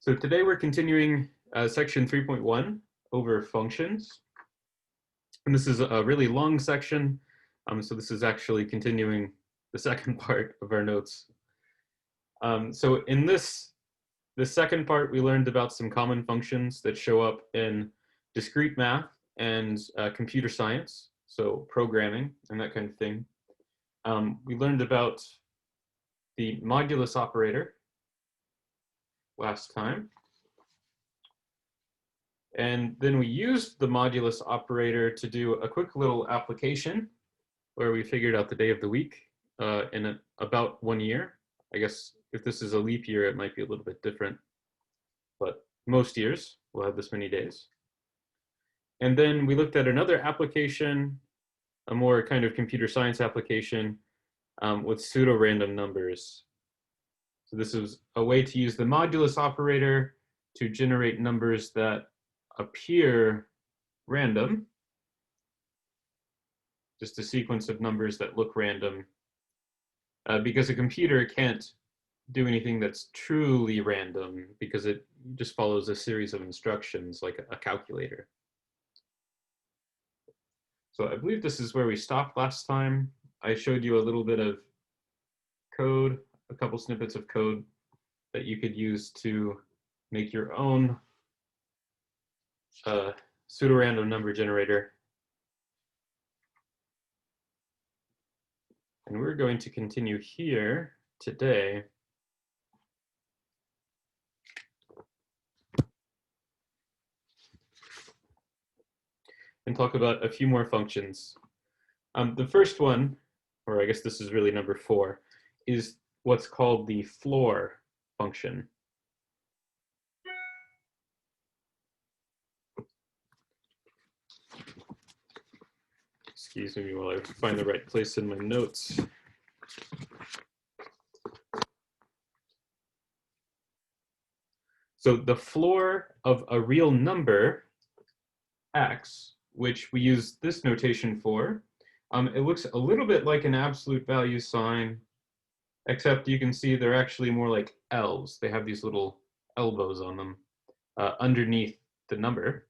So today we're continuing section 3.1 over functions. And this is a really long section. So this is actually continuing the second part of our notes. So in the second part, we learned about some common functions that show up in discrete math and computer science, so programming and that kind of thing. We learned about the modulus operator last time. And then we used the modulus operator to do a quick little application where we figured out the day of the week in about 1 year. I guess if this is a leap year, it might be a little bit different, but most years will have this many days. And then we looked at another application, a more kind of computer science application with pseudo-random numbers. So this is a way to use the modulus operator to generate numbers that appear random, just a sequence of numbers that look random, because a computer can't do anything that's truly random because it just follows a series of instructions like a calculator. So I believe this is where we stopped last time. I showed you a little bit of code, a couple snippets of code that you could use to make your own pseudo-random number generator. And we're going to continue here today. And talk about a few more functions. The first one, or I guess this is really number 4, is what's called the floor function. Excuse me while I find the right place in my notes. So the floor of a real number, x, which we use this notation for, it looks a little bit like an absolute value sign, except you can see they're actually more like L's. They have these little elbows on them underneath the number.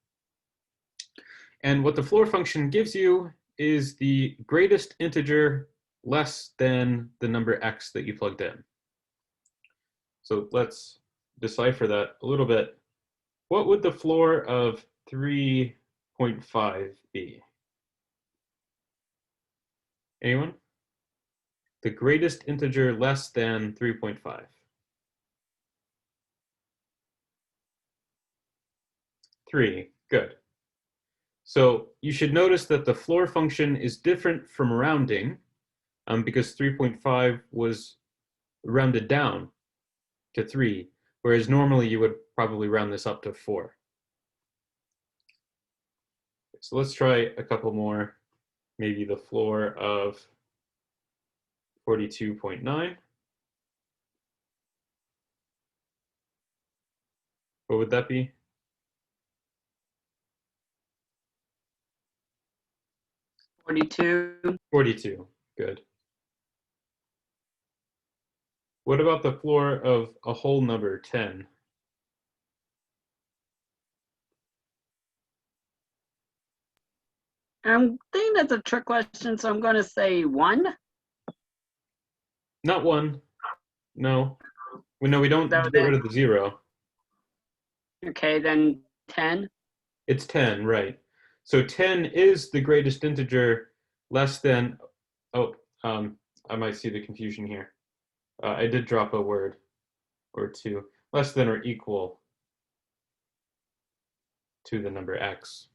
And what the floor function gives you is the greatest integer less than the number x that you plugged in. So let's decipher that a little bit. What would the floor of 3.5 be? Anyone? The greatest integer less than 3.5. 3, good. So you should notice that the floor function is different from rounding because 3.5 was rounded down to 3, whereas normally you would probably round this up to 4. So let's try a couple more. Maybe the floor of 42.9. What would that be? 42. 42, good. What about the floor of a whole number, 10? I think that's a trick question, so I'm going to say 1. Not 1. No. No, we don't get rid of the 0. Okay, then 10. It's 10, right. So 10 is the greatest integer less than, I might see the confusion here. I did drop a word or two. Less than or equal to the number x.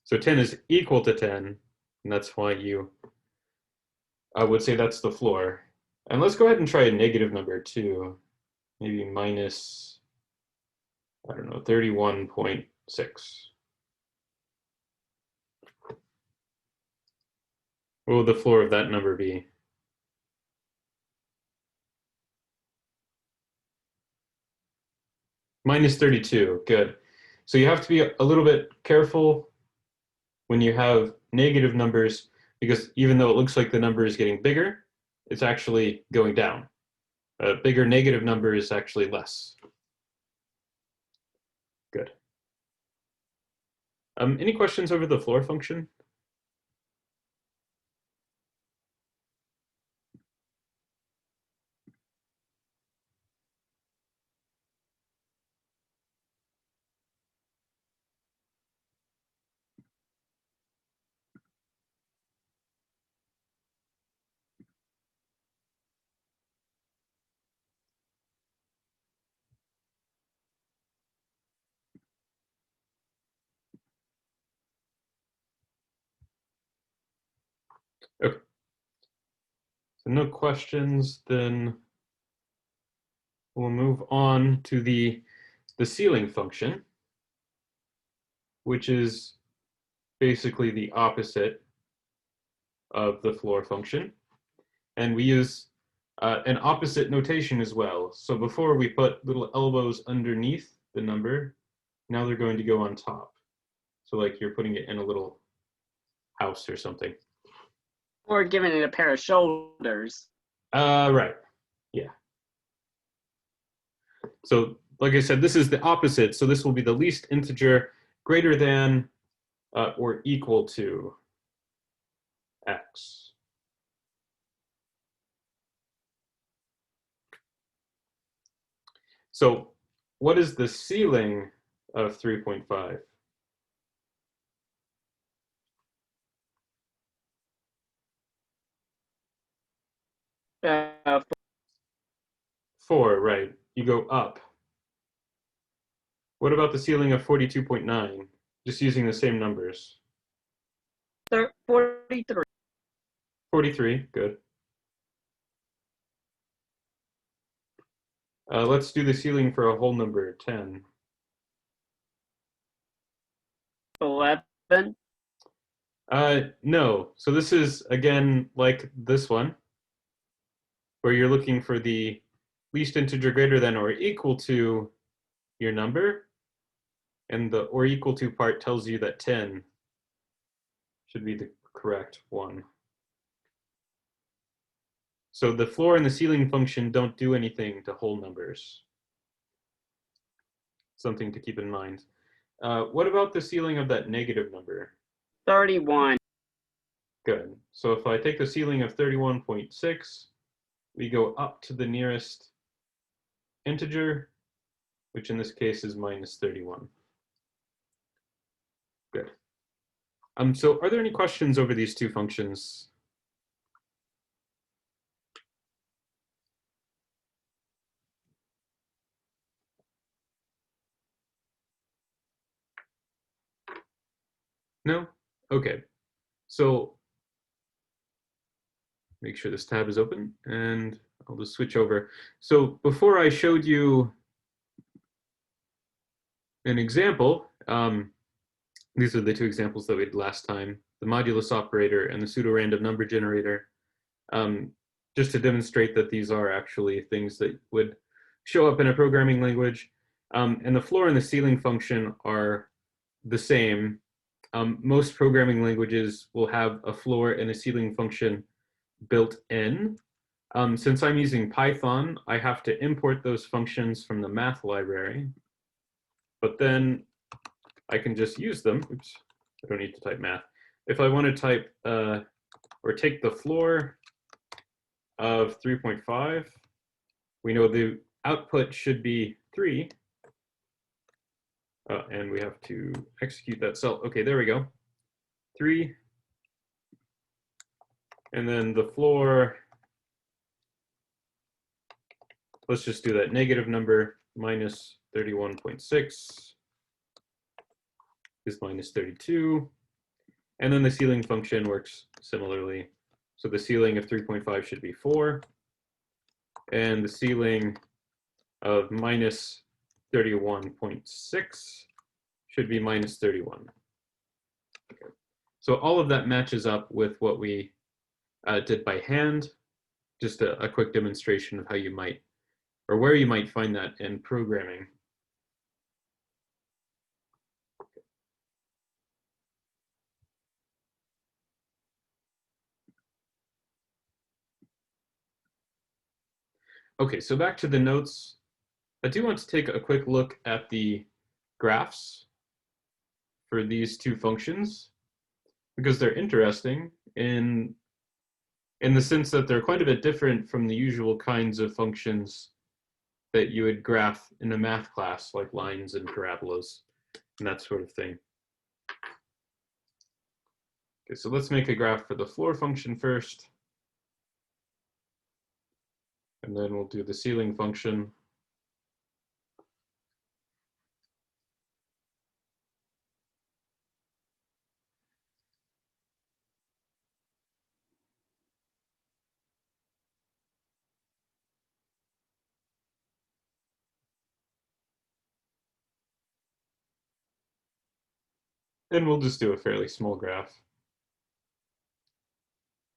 So 10 is equal to 10, and that's why I would say that's the floor. And let's go ahead and try a negative number too. Maybe minus, I don't know, 31.6. What would the floor of that number be? Minus 32, good. So you have to be a little bit careful when you have negative numbers, because even though it looks like the number is getting bigger, it's actually going down. A bigger negative number is actually less. Any questions over the floor function? Okay. So no questions, then we'll move on to the ceiling function, which is basically the opposite of the floor function. And we use an opposite notation as well. So before we put little elbows underneath the number, now they're going to go on top. So like you're putting it in a little house or something. Or giving it a pair of shoulders. Right. Yeah. So like I said, this is the opposite. So this will be the least integer greater than or equal to x. So what is the ceiling of 3.5? Uh, 4, right. You go up. What about the ceiling of 42.9? Just using the same numbers. 43. 43, good. Let's do the ceiling for a whole number, 10. 11. No. So this is, again, like this one, where you're looking for the least integer greater than or equal to your number. And the or equal to part tells you that 10 should be the correct one. So the floor and the ceiling function don't do anything to whole numbers. Something to keep in mind. What about the ceiling of that negative number? 31. Good. So if I take the ceiling of 31.6, we go up to the nearest integer, which in this case is minus 31. Good. So are there any questions over these two functions? No? Okay. So make sure this tab is open and I'll just switch over. So before I showed you an example, these are the two examples that we did last time, the modulus operator and the pseudo-random number generator, just to demonstrate that these are actually things that would show up in a programming language. And the floor and the ceiling function are the same. Most programming languages will have a floor and a ceiling function built in. Since I'm using Python, I have to import those functions from the math library, but then I can just use them. Oops, I don't need to type math. If I want to type or take the floor of 3.5, we know the output should be 3. And we have to execute that cell. Okay, there we go. 3. And then the floor, let's just do that negative number, minus 31.6 is minus 32. And then the ceiling function works similarly. So the ceiling of 3.5 should be 4. And the ceiling of minus 31.6 should be minus 31. Okay. So all of that matches up with what we did by hand. Just a quick demonstration of how you might, or where you might find that in programming. Okay, so back to the notes. I do want to take a quick look at the graphs for these two functions because they're interesting in the sense that they're quite a bit different from the usual kinds of functions that you would graph in a math class, like lines and parabolas and that sort of thing. Okay, so let's make a graph for the floor function first. And then we'll do the ceiling function. And we'll just do a fairly small graph,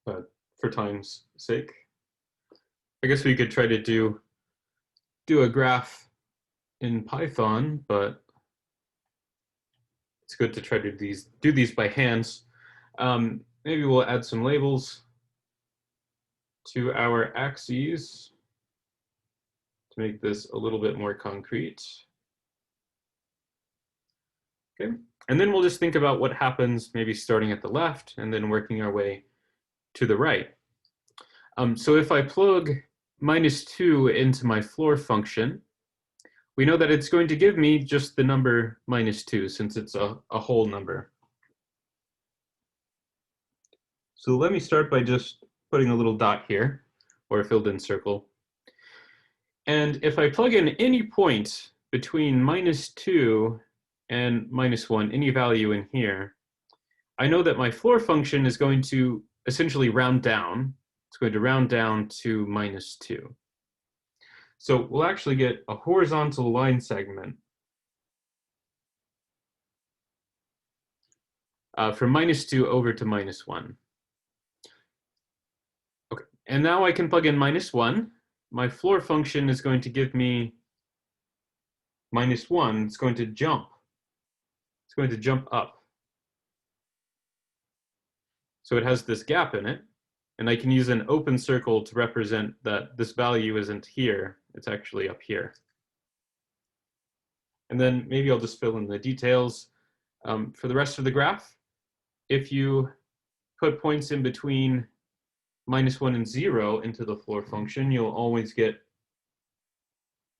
but for time's sake. I guess we could try to do a graph in Python, but it's good to try to do these by hands. Maybe we'll add some labels to our axes to make this a little bit more concrete. Okay, and then we'll just think about what happens, maybe starting at the left and then working our way to the right. So if I plug -2 into my floor function, we know that it's going to give me just the number -2 since it's a whole number. So let me start by just putting a little dot here, or a filled in circle. And if I plug in any point between -2 and -1, any value in here, I know that my floor function is going to essentially round down. It's going to round down to -2. So we'll actually get a horizontal line segment from -2 over to -1. Okay, and now I can plug in -1. My floor function is going to give me -1. It's going to jump. It's going to jump up. So it has this gap in it, and I can use an open circle to represent that this value isn't here, it's actually up here. And then maybe I'll just fill in the details. For the rest of the graph, if you put points in between -1 and 0 into the floor function, you'll always get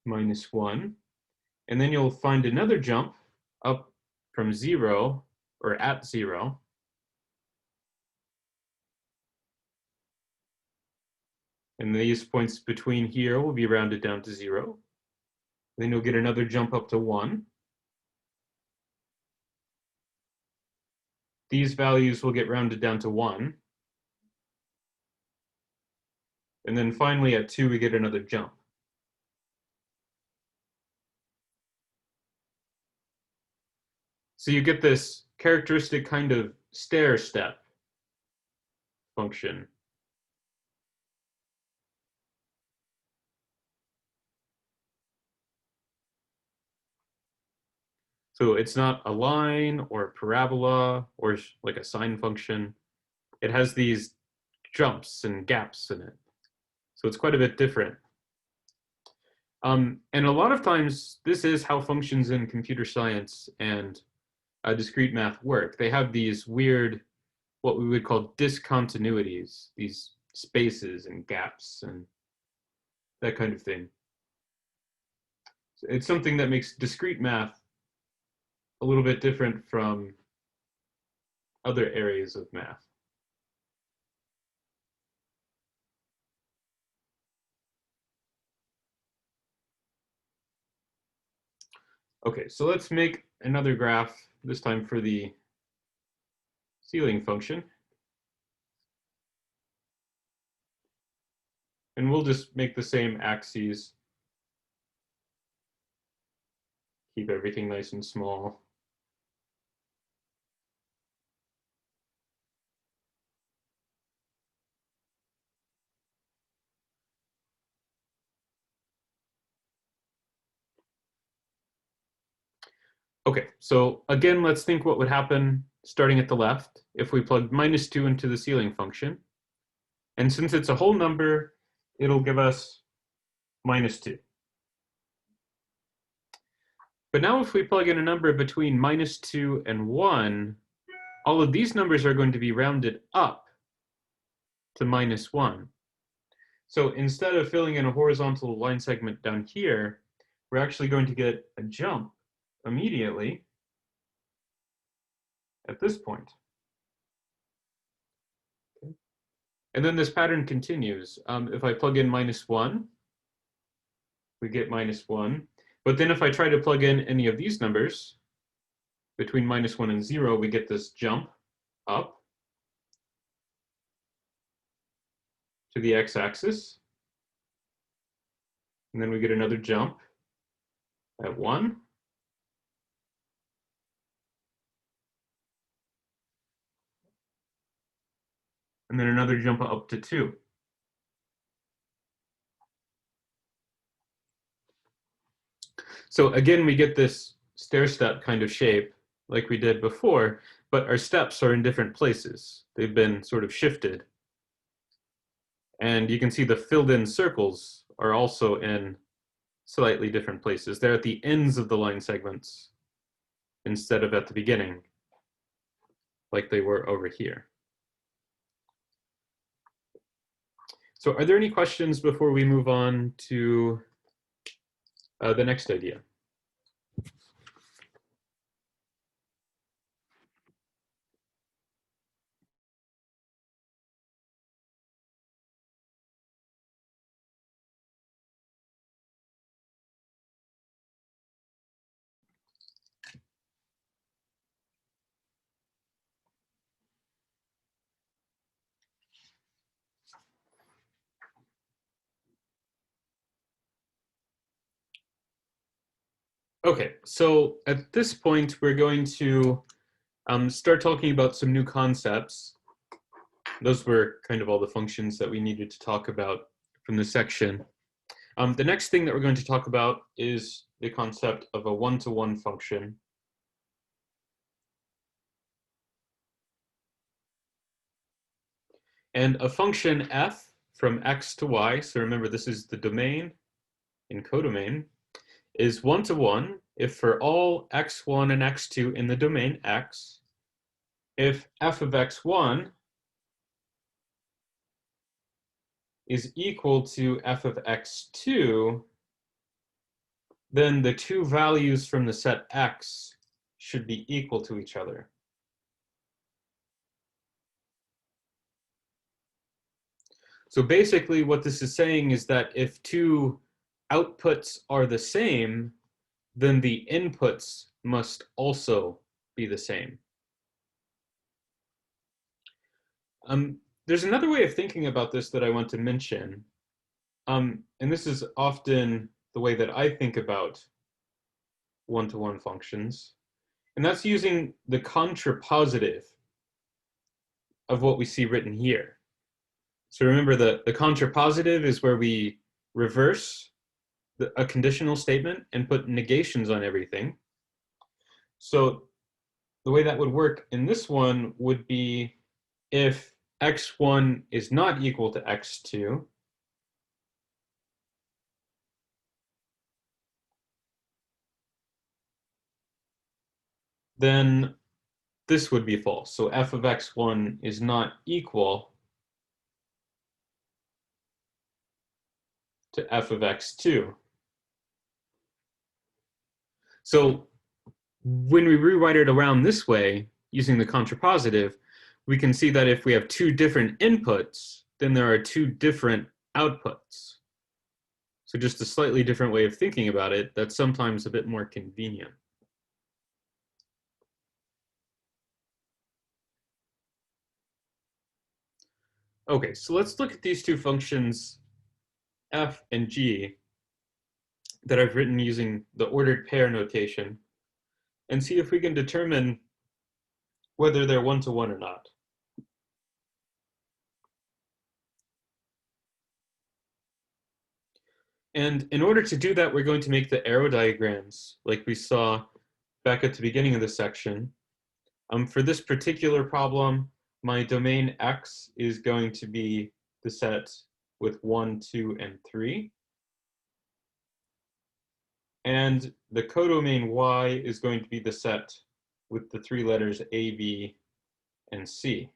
-1. And then you'll find another jump up from 0, or at 0. And these points between here will be rounded down to 0. Then you'll get another jump up to 1. These values will get rounded down to 1. And then finally at 2, we get another jump. So you get this characteristic kind of stair step function. So it's not a line or a parabola or like a sine function. It has these jumps and gaps in it. So it's quite a bit different. And a lot of times, this is how functions in computer science and discrete math work. They have these weird, what we would call discontinuities, these spaces and gaps and that kind of thing. It's something that makes discrete math a little bit different from other areas of math. Okay, so let's make another graph, this time for the ceiling function. And we'll just make the same axes. Keep everything nice and small. Okay, so again, let's think what would happen starting at the left if we plugged -2 into the ceiling function. And since it's a whole number, it'll give us -2. But now if we plug in a number between -2 and 1, all of these numbers are going to be rounded up to -1. So instead of filling in a horizontal line segment down here, we're actually going to get a jump immediately at this point. Okay. And then this pattern continues. If I plug in -1, we get -1. But then if I try to plug in any of these numbers, between -1 and 0, we get this jump up to the x-axis. And then we get another jump at 1. And then another jump up to 2. So again, we get this stair-step kind of shape like we did before, but our steps are in different places. They've been sort of shifted. And you can see the filled in circles are also in slightly different places. They're at the ends of the line segments instead of at the beginning, like they were over here. So are there any questions before we move on to the next idea? Okay, so at this point, we're going to start talking about some new concepts. Those were kind of all the functions that we needed to talk about from this section. The next thing that we're going to talk about is the concept of a one-to-one function. And a function f from x to y, so remember this is the domain in codomain, is one-to-one if for all x1 and x2 in the domain x, if f of x1 is equal to f of x2, then the two values from the set x should be equal to each other. So basically what this is saying is that if two outputs are the same, then the inputs must also be the same. There's another way of thinking about this that I want to mention. And this is often the way that I think about one-to-one functions. And that's using the contrapositive of what we see written here. So remember the contrapositive is where we reverse a conditional statement and put negations on everything. So the way that would work in this one would be if x1 is not equal to x2, then this would be false. So f of x1 is not equal to f of x2. So when we rewrite it around this way, using the contrapositive, we can see that if we have two different inputs, then there are two different outputs. So just a slightly different way of thinking about it that's sometimes a bit more convenient. Okay, so let's look at these two functions, f and g, that I've written using the ordered pair notation, and see if we can determine whether they're one-to-one or not. And in order to do that, we're going to make the arrow diagrams like we saw back at the beginning of the section. For this particular problem, my domain x is going to be the set with 1, 2, and 3. And the codomain Y is going to be the set with the three letters A, B, and C.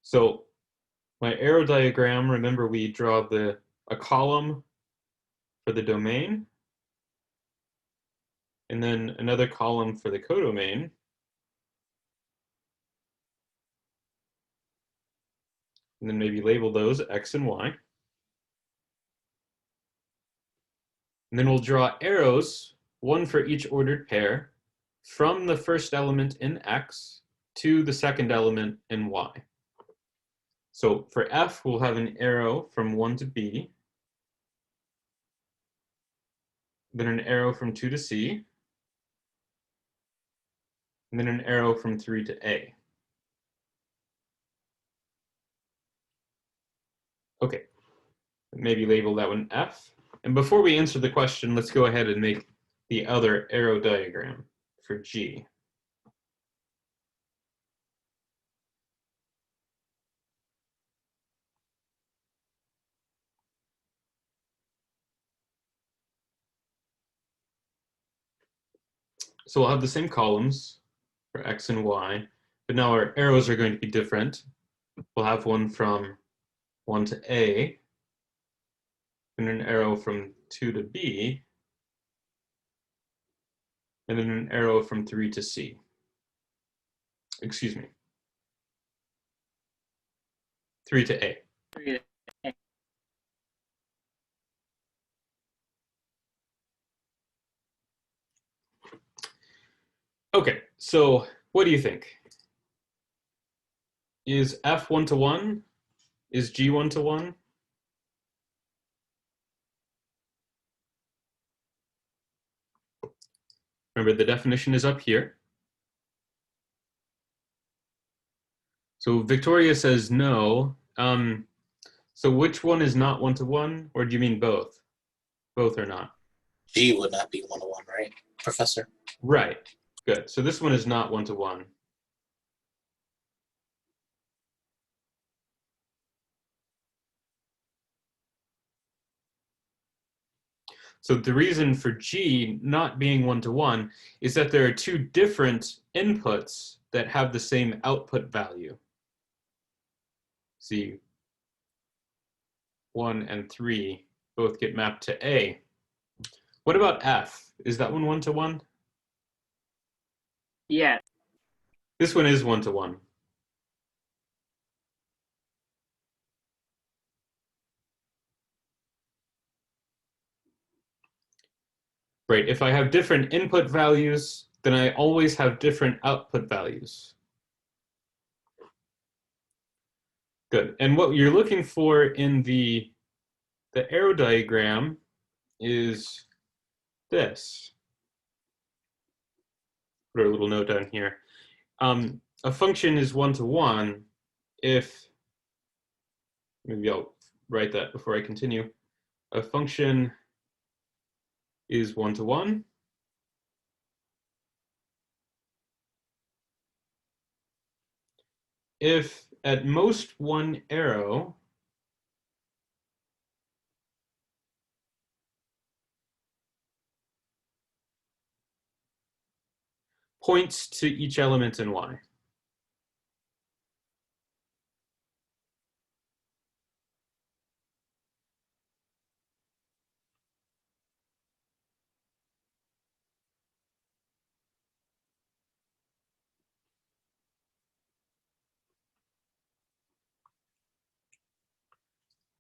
So my arrow diagram, remember we draw a column for the domain, and then another column for the codomain. And then maybe label those X and Y. And then we'll draw arrows, one for each ordered pair, from the first element in X to the second element in Y. So for F, we'll have an arrow from 1 to B, then an arrow from 2 to C, and then an arrow from 3 to A. Okay, maybe label that one F. And before we answer the question, let's go ahead and make the other arrow diagram for G. So we'll have the same columns for X and Y, but now our arrows are going to be different. We'll have one from 1 to A, and an arrow from 2 to B, and then an arrow from 3 to C. Excuse me. 3 to A. Okay, so what do you think? Is F 1 to 1? Is G 1 to 1? Remember, the definition is up here. So Victoria says no. So which one is not 1 to 1, or do you mean both? Both are not. G would not be 1 to 1, right, Professor? Right. Good. So this one is not 1 to 1. So the reason for G not being 1 to 1 is that there are two different inputs that have the same output value. See, 1 and 3 both get mapped to A. What about F? Is that one 1 to 1? Yes. This one is 1 to 1. Right, if I have different input values, then I always have different output values. Good, and what you're looking for in the arrow diagram is this. Put a little note down here. A function is 1 to 1 if, maybe I'll write that before I continue. A function is 1 to 1 if at most one arrow points to each element in Y.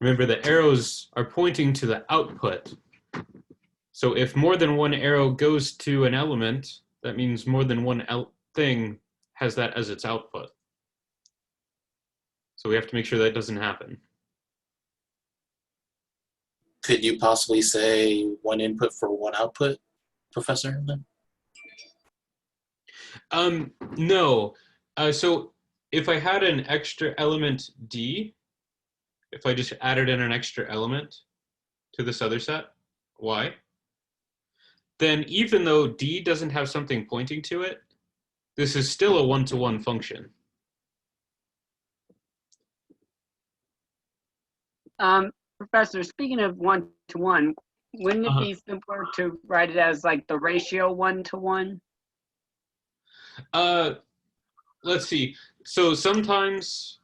Remember, the arrows are pointing to the output. So if more than one arrow goes to an element, that means more than one thing has that as its output. So we have to make sure that doesn't happen. Could you possibly say 1 input for 1 output, Professor? No. So if I had an extra element D, if I just added in an extra element to this other set, Y, then even though D doesn't have something pointing to it, this is still a 1 to 1 function. Professor, speaking of one-to-one, wouldn't it be simpler to write it as like the ratio one-to-one? Let's see. So sometimes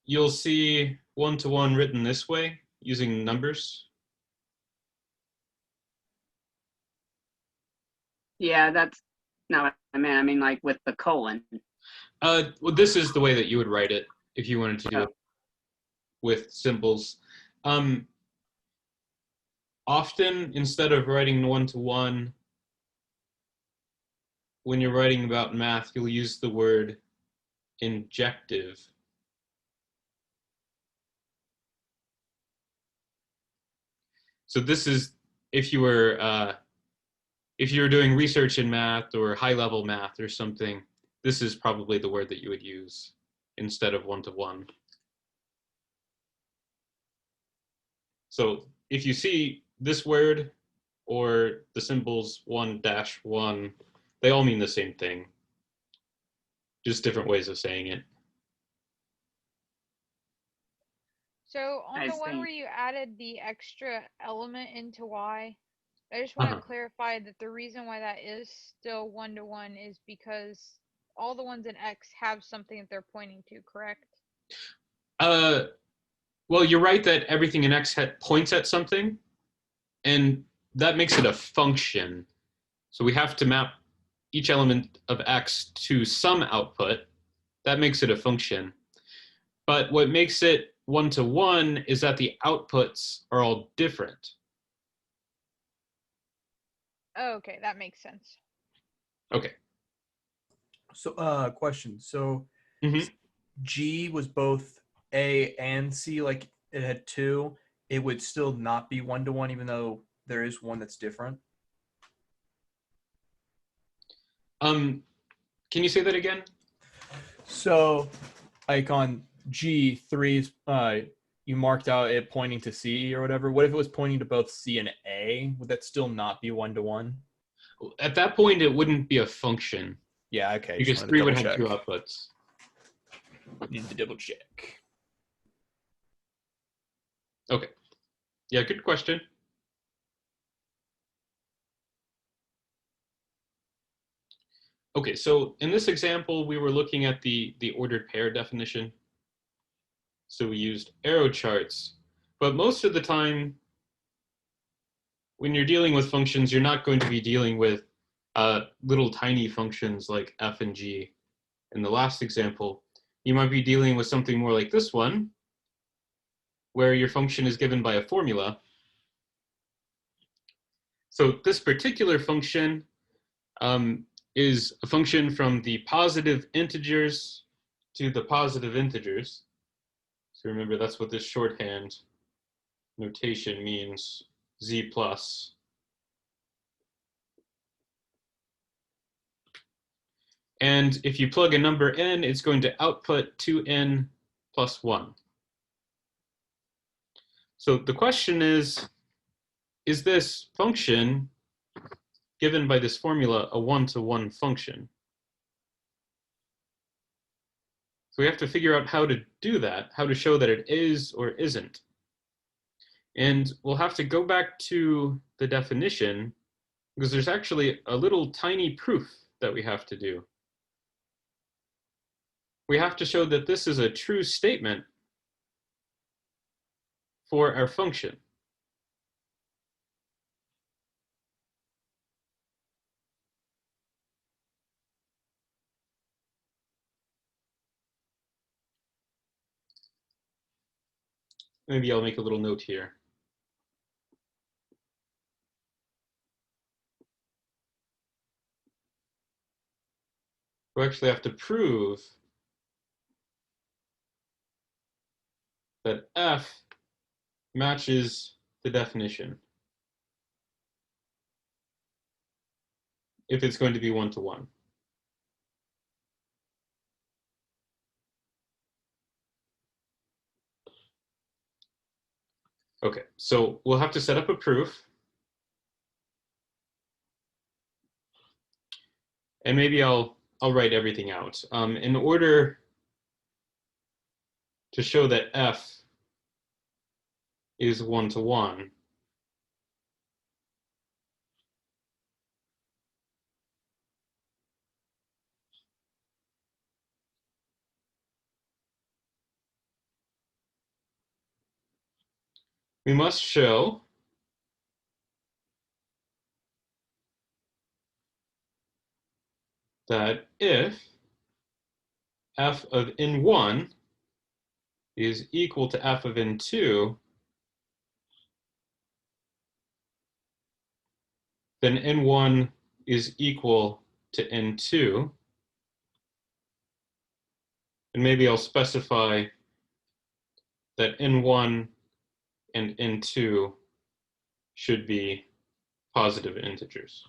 you'll see one-to-one written this way using numbers. Yeah, that's not what I meant. I mean, like with the colon. Well, this is the way that you would write it if you wanted to do Oh. it with symbols. Often, instead of writing one-to-one, when you're writing about math, you'll use the word injective. So this is if you were doing research in math or high-level math or something, this is probably the word that you would use instead of one-to-one. So if you see this word or the symbols 1-1, they all mean the same thing, just different ways of saying it. So on I the one see. where you added the extra element into y, I just want to clarify that the reason why that is still one-to-one is because all the ones in x have something that they're pointing to, correct? Well, you're right that everything in x points at something, and that makes it a function. So we have to map each element of x to some output. That makes it a function. But what makes it one-to-one is that the outputs are all different. Oh, okay, that makes sense. Okay. So, question. So, Mhm. G was both A and C, like it had two. It would still not be one-to-one, even though there is one that's different. Can you say that again? So, like on G3, you marked out it pointing to C or whatever. What if it was pointing to both C and A? Would that still not be one-to-one? At that point, it wouldn't be a function Yeah, okay. because Just wanted 3 to would double have check. 2 outputs. Need to double check. Okay. Yeah, good question. Okay, so in this example, we were looking at the ordered pair definition. So we used arrow charts. But most of the time, when you're dealing with functions, you're not going to be dealing with little tiny functions like f and g. In the last example, you might be dealing with something more like this one, where your function is given by a formula. So this particular function is a function from the positive integers to the positive integers. So remember, that's what this shorthand notation means, z plus. And if you plug a number in, it's going to output 2n plus 1. So the question is this function given by this formula a one-to-one function? So we have to figure out how to do that, how to show that it is or isn't. And we'll have to go back to the definition because there's actually a little tiny proof that we have to do. We have to show that this is a true statement for our function. Maybe I'll make a little note here. We actually have to prove that f matches the definition if it's going to be one-to-one. Okay, so we'll have to set up a proof. And maybe I'll write everything out. In order to show that f is 1-to-1. We must show that if f of n1 is equal to f of n2, then n1 is equal to n2. And maybe I'll specify that n1 and n2 should be positive integers.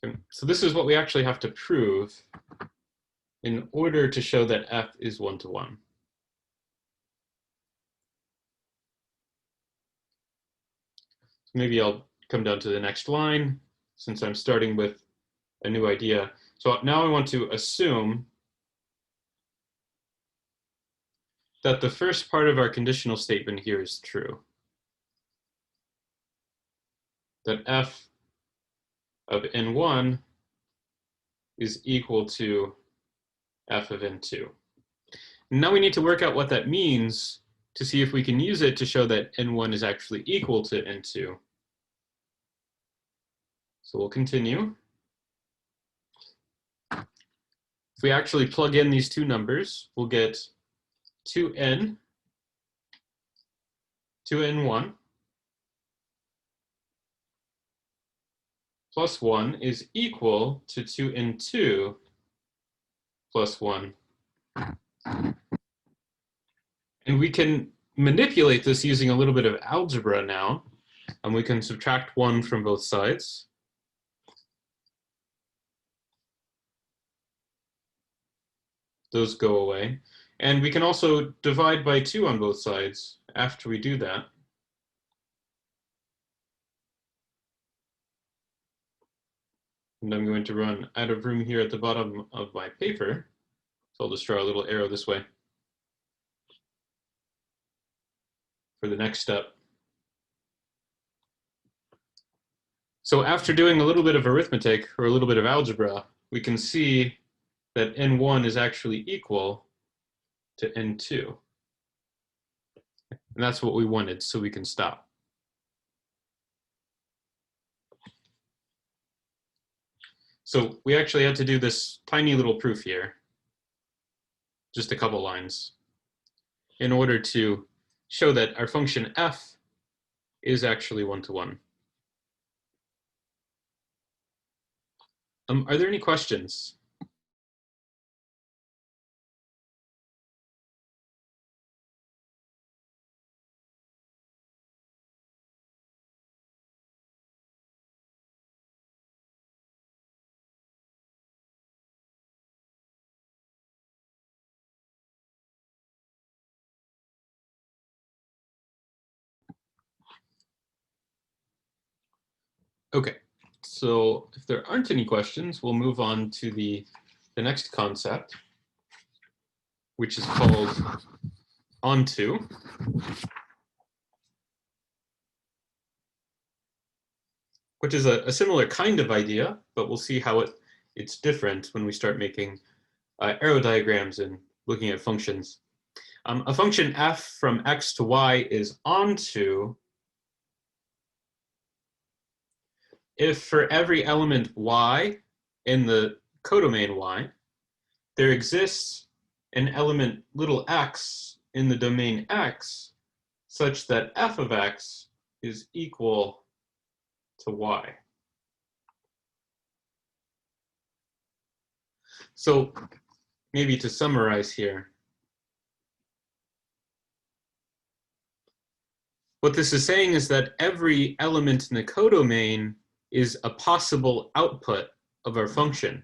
Okay, so this is what we actually have to prove in order to show that f is 1-to-1. Maybe I'll come down to the next line since I'm starting with a new idea. So now I want to assume that the first part of our conditional statement here is true. That f of n1 is equal to f of n2. Now we need to work out what that means to see if we can use it to show that n1 is actually equal to n2. So we'll continue. If we actually plug in these two numbers, we'll get 2n, 2n1 plus 1 is equal to 2n2 plus 1. And we can manipulate this using a little bit of algebra now. And we can subtract 1 from both sides. Those go away. And we can also divide by 2 on both sides after we do that. And I'm going to run out of room here at the bottom of my paper. So I'll just draw a little arrow this way for the next step. So after doing a little bit of arithmetic or a little bit of algebra, we can see that n1 is actually equal to n2. And that's what we wanted, so we can stop. So we actually had to do this tiny little proof here, just a couple lines, in order to show that our function f is actually 1-to-1. Are there any questions? Okay, so if there aren't any questions, we'll move on to the next concept, which is called onto. Which is a similar kind of idea, but we'll see how it's different when we start making arrow diagrams and looking at functions. A function f from x to y is onto if for every element y in the codomain y, there exists an element little x in the domain x such that f of x is equal to y. So maybe to summarize here, what this is saying is that every element in the codomain is a possible output of our function.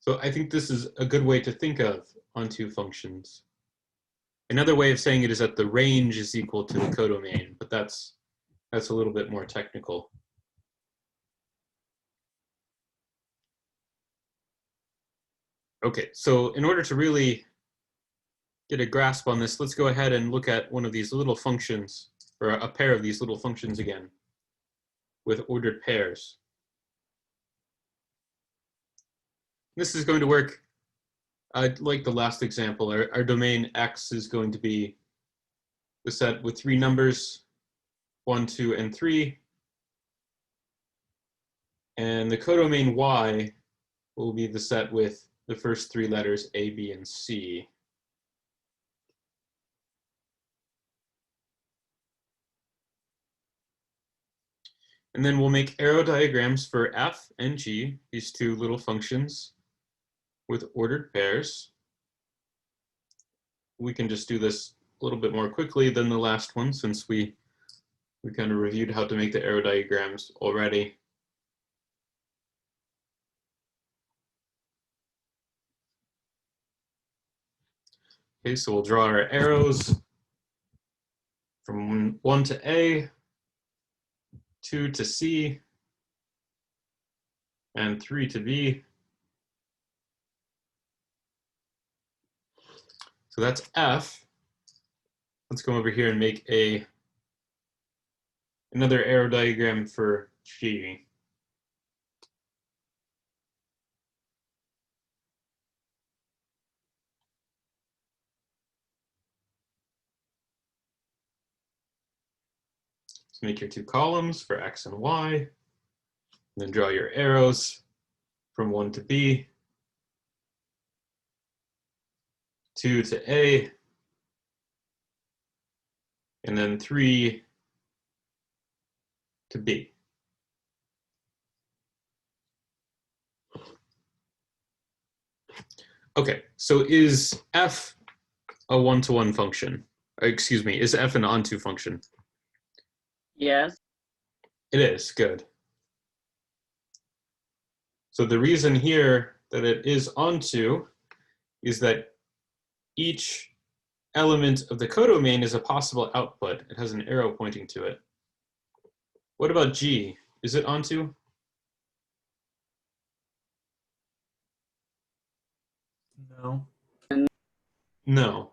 So I think this is a good way to think of onto functions. Another way of saying it is that the range is equal to the codomain, but that's a little bit more technical. Okay, so in order to really get a grasp on this, let's go ahead and look at one of these little functions, or a pair of these little functions again, with ordered pairs. This is going to work like the last example. Our domain X is going to be the set with 3 numbers, 1, 2, and 3. And the codomain Y will be the set with the first 3 letters A, B, and C. And then we'll make arrow diagrams for F and G, these 2 little functions with ordered pairs. We can just do this a little bit more quickly than the last one, since we kind of reviewed how to make the arrow diagrams already. Okay, so we'll draw our arrows from 1 to A, 2 to C, and 3 to B. So that's F. Let's go over here and make another arrow diagram for G. So make your 2 columns for X and Y, and then draw your arrows from 1 to B, 2 to A, and then 3 to B. Okay, so is F a one-to-one function? Excuse me, is F an onto function? Yes. It is, good. So the reason here that it is onto is that each element of the codomain is a possible output. It has an arrow pointing to it. What about G? Is it onto? No. No.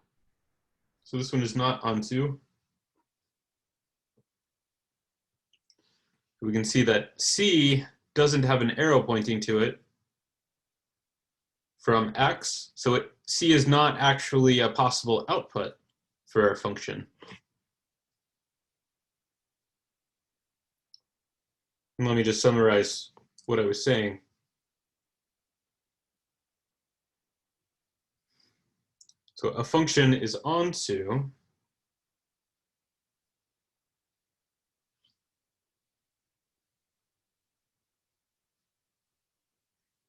So this one is not onto. We can see that C doesn't have an arrow pointing to it from X, so C is not actually a possible output for our function. And let me just summarize what I was saying. So a function is onto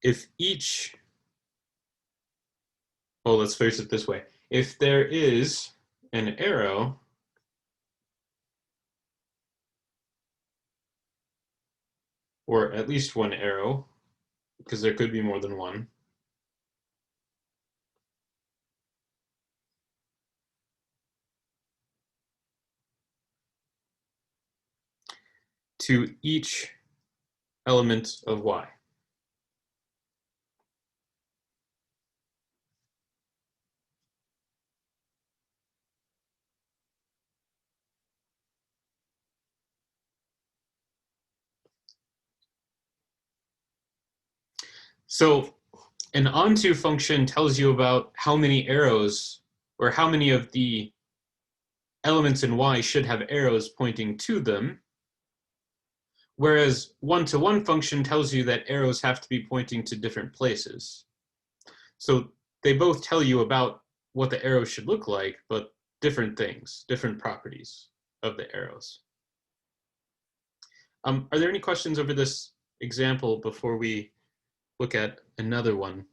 if each, well, let's face it this way. If there is an arrow or at least one arrow, because there could be more than one, to each element of Y. So an onto function tells you about how many arrows or how many of the elements in Y should have arrows pointing to them, whereas one-to-one function tells you that arrows have to be pointing to different places. So they both tell you about what the arrows should look like, but different things, different properties of the arrows. Are there any questions over this example before we look at another one?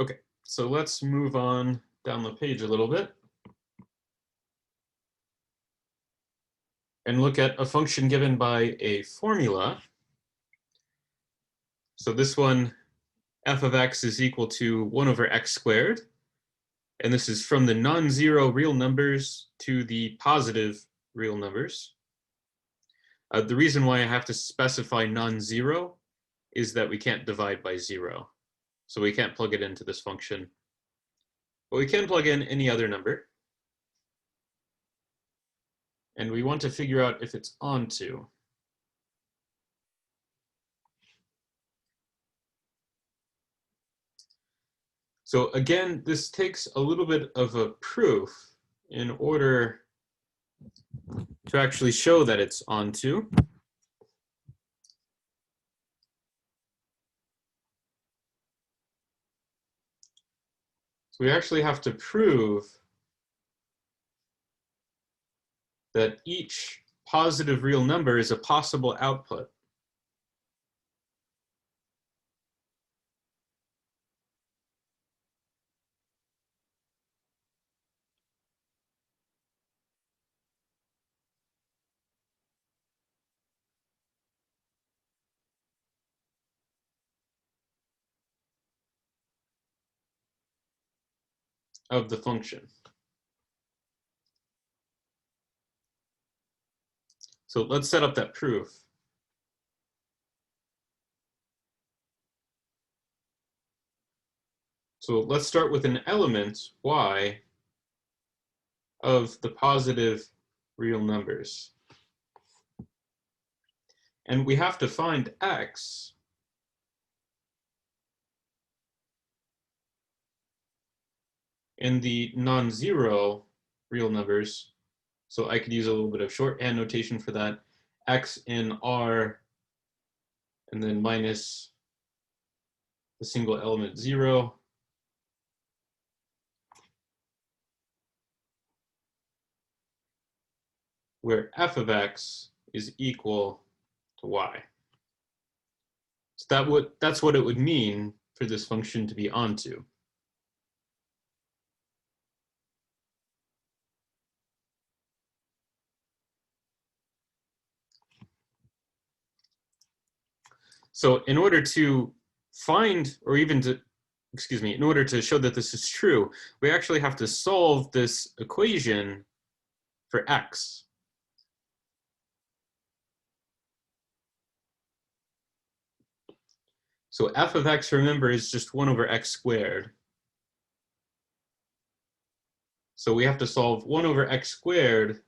Okay, so let's move on down the page a little bit and look at a function given by a formula. So this one, f of x is equal to 1 over x squared. And this is from the non-zero real numbers to the positive real numbers. The reason why I have to specify non-zero is that we can't divide by 0. So we can't plug it into this function. But we can plug in any other number. And we want to figure out if it's onto. So again, this takes a little bit of a proof in order to actually show that it's onto. So we actually have to prove that each positive real number is a possible output. Of the function. So let's set up that proof. So let's start with an element, y, of the positive real numbers. And we have to find x in the non-zero real numbers. So I could use a little bit of shorthand notation for that. X in R, and then minus the single element 0. Where f of x is equal to y. So that's what it would mean for this function to be onto. So in order to find, or even to, excuse me, in order to show that this is true, we actually have to solve this equation for x. So f of x, remember, is just 1 over x squared. So we have to solve 1 over x squared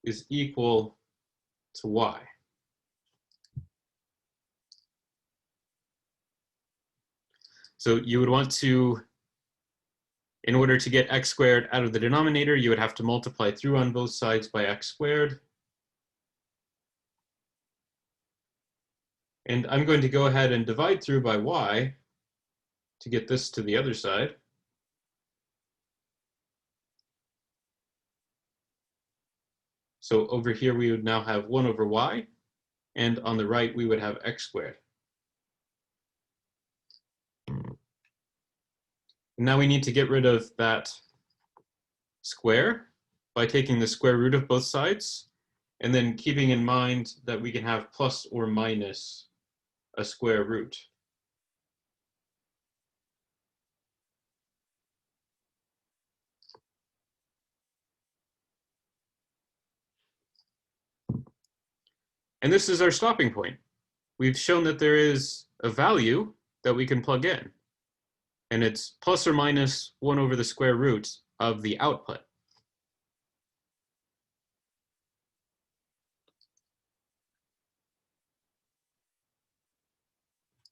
is equal to y. So you would want to, in order to get x squared out of the denominator, you would have to multiply through on both sides by x squared. And I'm going to go ahead and divide through by y to get this to the other side. So over here, we would now have 1 over y, and on the right, we would have x squared. And now we need to get rid of that square by taking the square root of both sides, and then keeping in mind that we can have plus or minus a square root. And this is our stopping point. We've shown that there is a value that we can plug in, and it's plus or minus 1 over the square root of the output.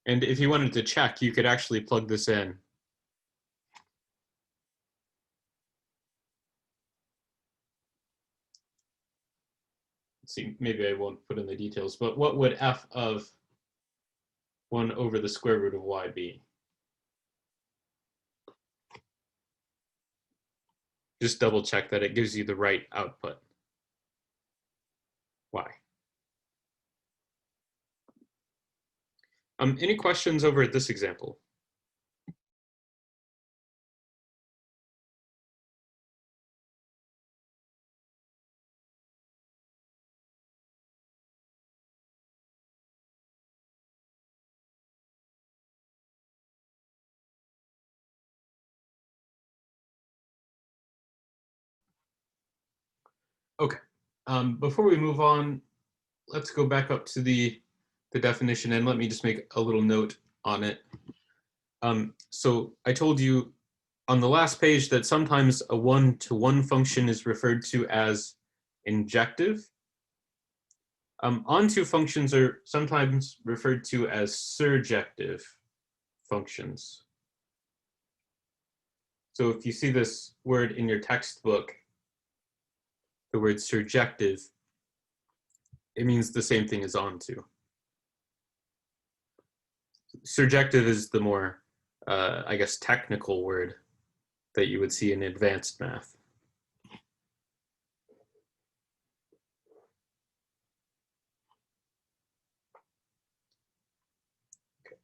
And if you wanted to check, you could actually plug this in. Let's see, maybe I won't put in the details, but what would f of 1 over the square root of y be? Just double check that it gives you the right output. Y. Any questions over at this example? Okay. Before we move on, let's go back up to the definition, and let me just make a little note on it. So I told you on the last page that sometimes a one-to-one function is referred to as injective. Onto functions are sometimes referred to as surjective functions. So if you see this word in your textbook, the word surjective, it means the same thing as onto. Surjective is the more, I guess, technical word that you would see in advanced math. Okay.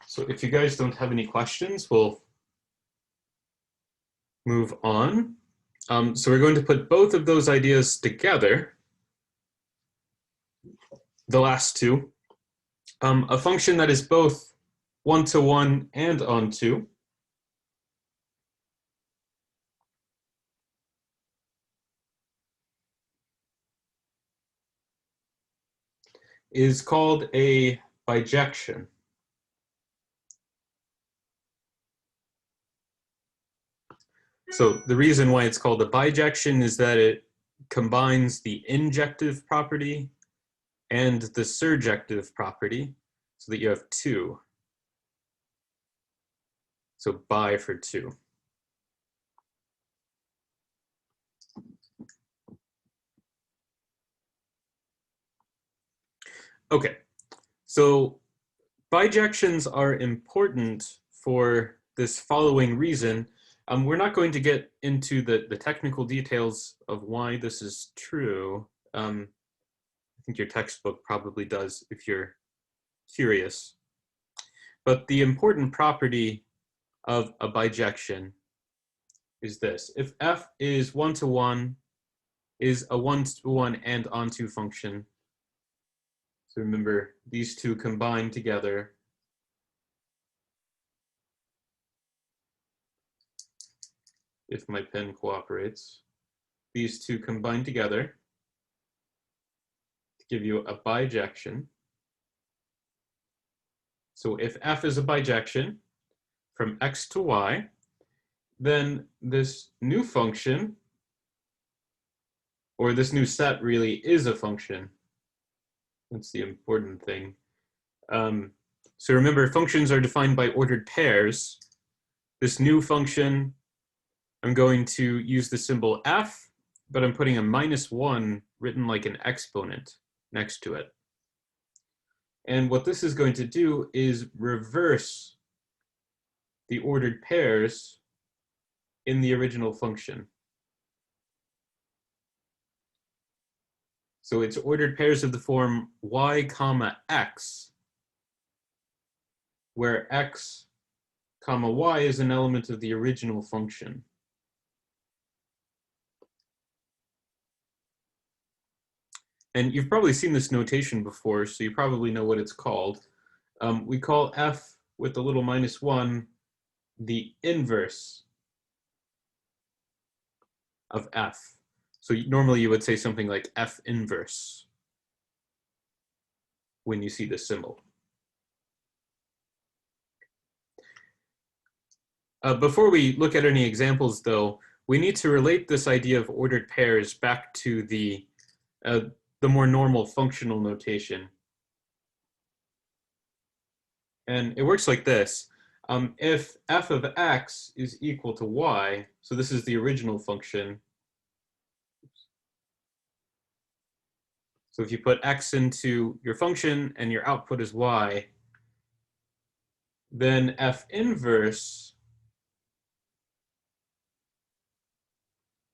So if you guys don't have any questions, we'll move on. So we're going to put both of those ideas together, the last two. A function that is both one-to-one and onto is called a bijection. So the reason why it's called a bijection is that it combines the injective property and the surjective property so that you have two. So bi for two. Okay, so bijections are important for this following reason. We're not going to get into the technical details of why this is true. I think your textbook probably does if you're curious. But the important property of a bijection is this. If f is one-to-one, is a one-to-one and onto function. So remember, these two combine together. If my pen cooperates, these two combine together to give you a bijection. So if f is a bijection from x to y, then this new function, or this new set really is a function. That's the important thing. So remember, functions are defined by ordered pairs. This new function, I'm going to use the symbol f, but I'm putting a -1 written like an exponent next to it. And what this is going to do is reverse the ordered pairs in the original function. So it's ordered pairs of the form y comma x, where x comma y is an element of the original function. And you've probably seen this notation before, so you probably know what it's called. We call f with the little -1 the inverse of f. So normally you would say something like f inverse when you see this symbol. Before we look at any examples, though, we need to relate this idea of ordered pairs back to the more normal functional notation. And it works like this. If f of x is equal to y, so this is the original function. So if you put x into your function and your output is y, then f inverse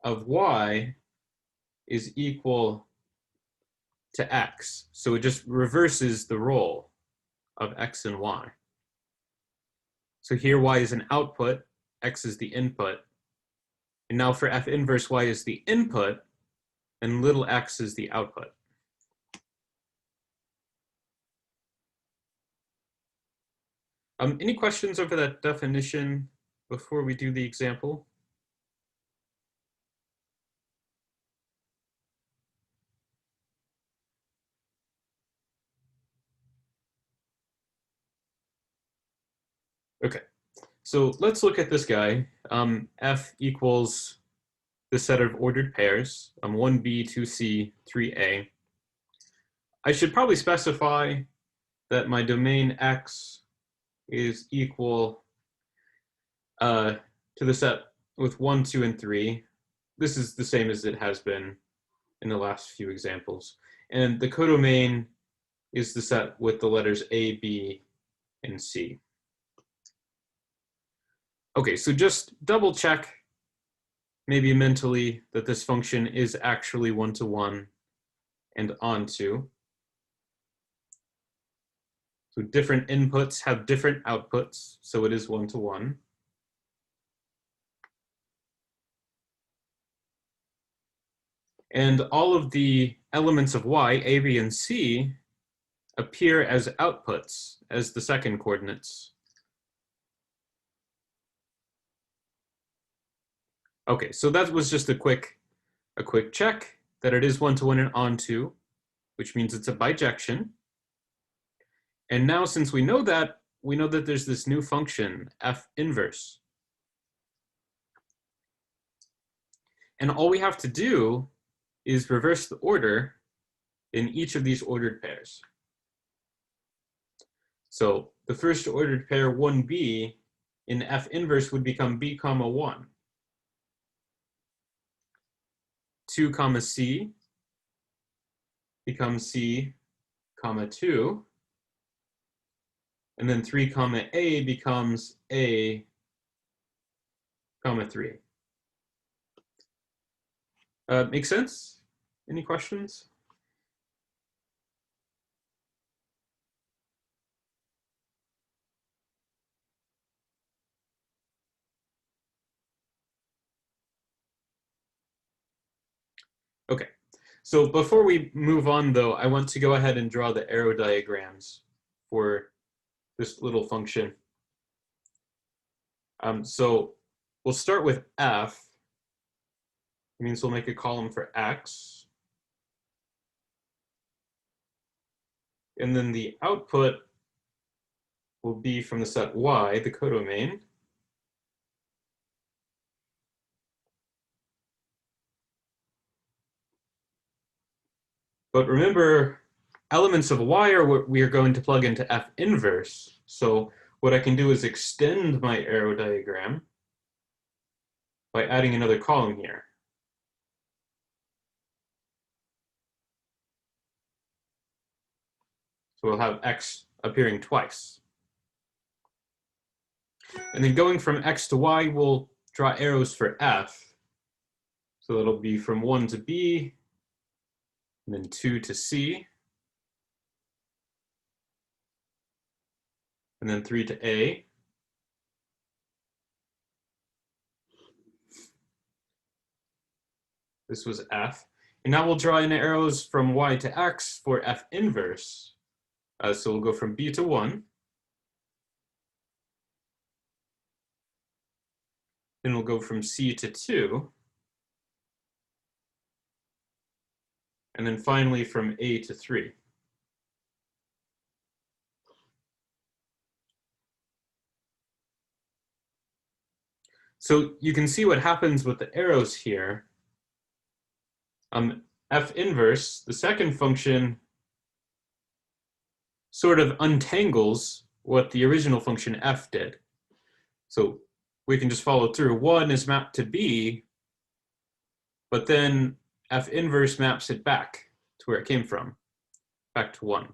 of y is equal to x. So it just reverses the role of x and y. So here y is an output, x is the input. And now for f inverse, y is the input, and little x is the output. Any questions over that definition before we do the example? So let's look at this guy. F equals the set of ordered pairs, 1b, 2c, 3a. I should probably specify that my domain X is equal to the set with 1, 2, and 3. This is the same as it has been in the last few examples. And the codomain is the set with the letters A, B, and C. Okay, so just double check, maybe mentally, that this function is actually one-to-one and onto. So different inputs have different outputs, so it is one-to-one. And all of the elements of y, a, b, and c, appear as outputs, as the second coordinates. Okay, so that was just a quick check that it is one-to-one and onto, which means it's a bijection. And now, since we know that there's this new function, f inverse. And all we have to do is reverse the order in each of these ordered pairs. So the first ordered pair, 1b, in f inverse would become b comma 1. 2 comma c becomes c comma 2. And then 3 comma a becomes a comma 3. Make sense? Any questions? Okay, so before we move on though, I want to go ahead and draw the arrow diagrams for this little function. So we'll start with f. It means we'll make a column for x. And then the output will be from the set y, the codomain. But remember, elements of y are what we are going to plug into f inverse. So what I can do is extend my arrow diagram by adding another column here. So we'll have x appearing twice. And then going from x to y, we'll draw arrows for f. So that'll be from 1 to b, and then 2 to c, and then 3 to a. This was f. And now we'll draw in arrows from y to x for f inverse. So we'll go from b to 1. Then we'll go from c to 2. And then finally from a to 3. So you can see what happens with the arrows here. F inverse, the second function, sort of untangles what the original function f did. So we can just follow through. 1 is mapped to b, but then f inverse maps it back to where it came from, back to 1.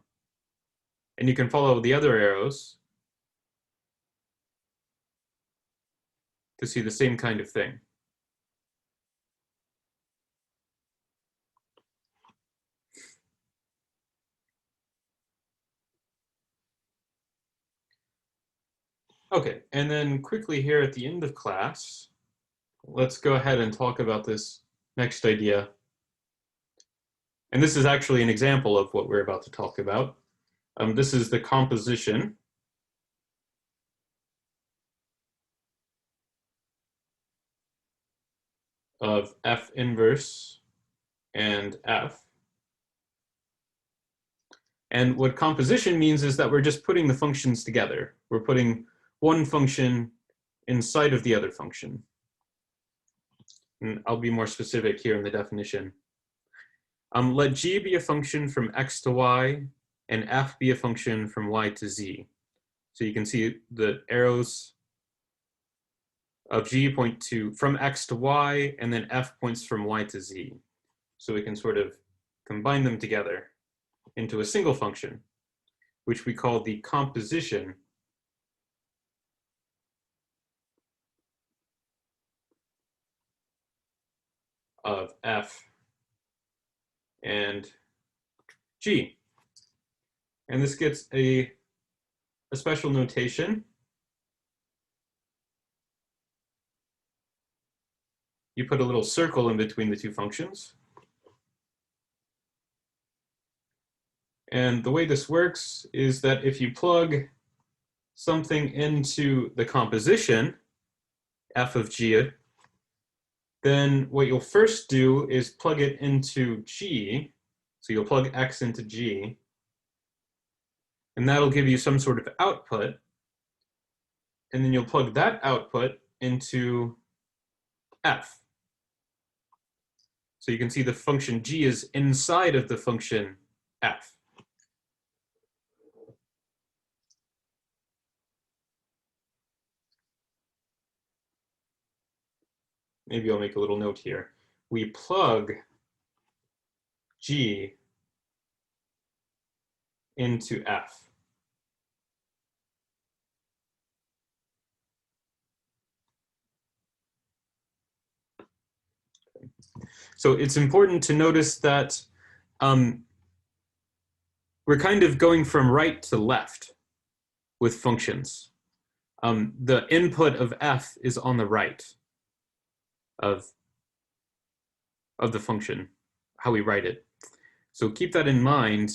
And you can follow the other arrows to see the same kind of thing. Okay, and then quickly here at the end of class, let's go ahead and talk about this next idea. And this is actually an example of what we're about to talk about. This is the composition of f inverse and f. And what composition means is that we're just putting the functions together. We're putting one function inside of the other function. And I'll be more specific here in the definition. Let g be a function from x to y, and f be a function from y to z. So you can see the arrows of g point to from x to y, and then f points from y to z. So we can sort of combine them together into a single function, which we call the composition of f and g. And this gets a special notation. You put a little circle in between the two functions. And the way this works is that if you plug something into the composition, f of g, then what you'll first do is plug it into g. So you'll plug x into g, and that'll give you some sort of output. And then you'll plug that output into f. So you can see the function g is inside of the function f. Maybe I'll make a little note here. We plug g into f. So it's important to notice that we're kind of going from right to left with functions. The input of f is on the right of the function, how we write it. So keep that in mind.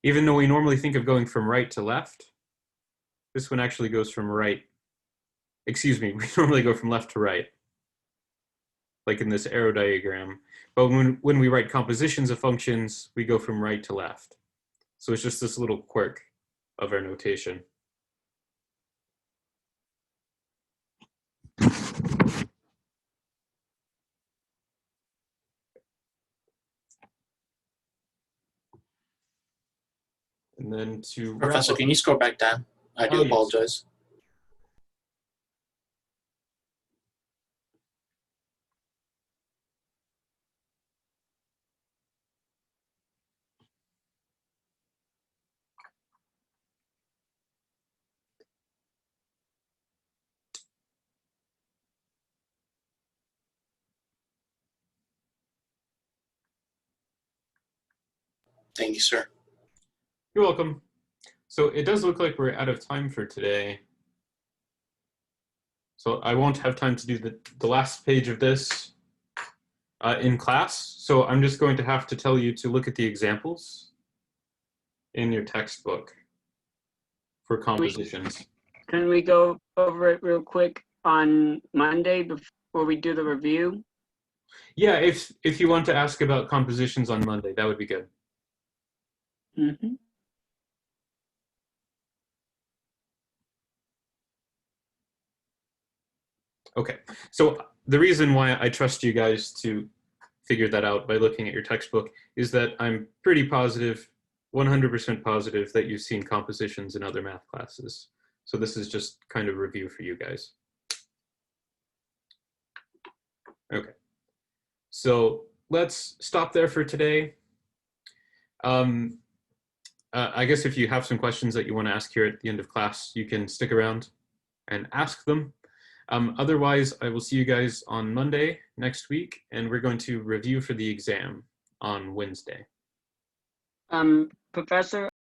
Even though we normally think of going from right to left, this one actually goes from right. Excuse me, we normally go from left to right, like in this arrow diagram. But when we write compositions of functions, we go from right to left. So it's just this little quirk of our notation. And then to wrap Professor, up, can you scroll back down? I do Oh, yes. apologize. Thank you, sir. you're welcome. So it does look like we're out of time for today. So I won't have time to do the last page of this in class. So I'm just going to have to tell you to look at the examples in your textbook for compositions. Can we go over it real quick on Monday before we do the review? Yeah, if you want to ask about compositions on Monday, that would be good. Mm-hmm. Okay, so the reason why I trust you guys to figure that out by looking at your textbook is that I'm pretty positive, 100% positive, that you've seen compositions in other math classes. So this is just kind of review for you guys. Okay, so let's stop there for today. I guess if you have some questions that you want to ask here at the end of class, you can stick around and ask them. Otherwise, I will see you guys on Monday next week, and we're going to review for the exam on Wednesday. Professor,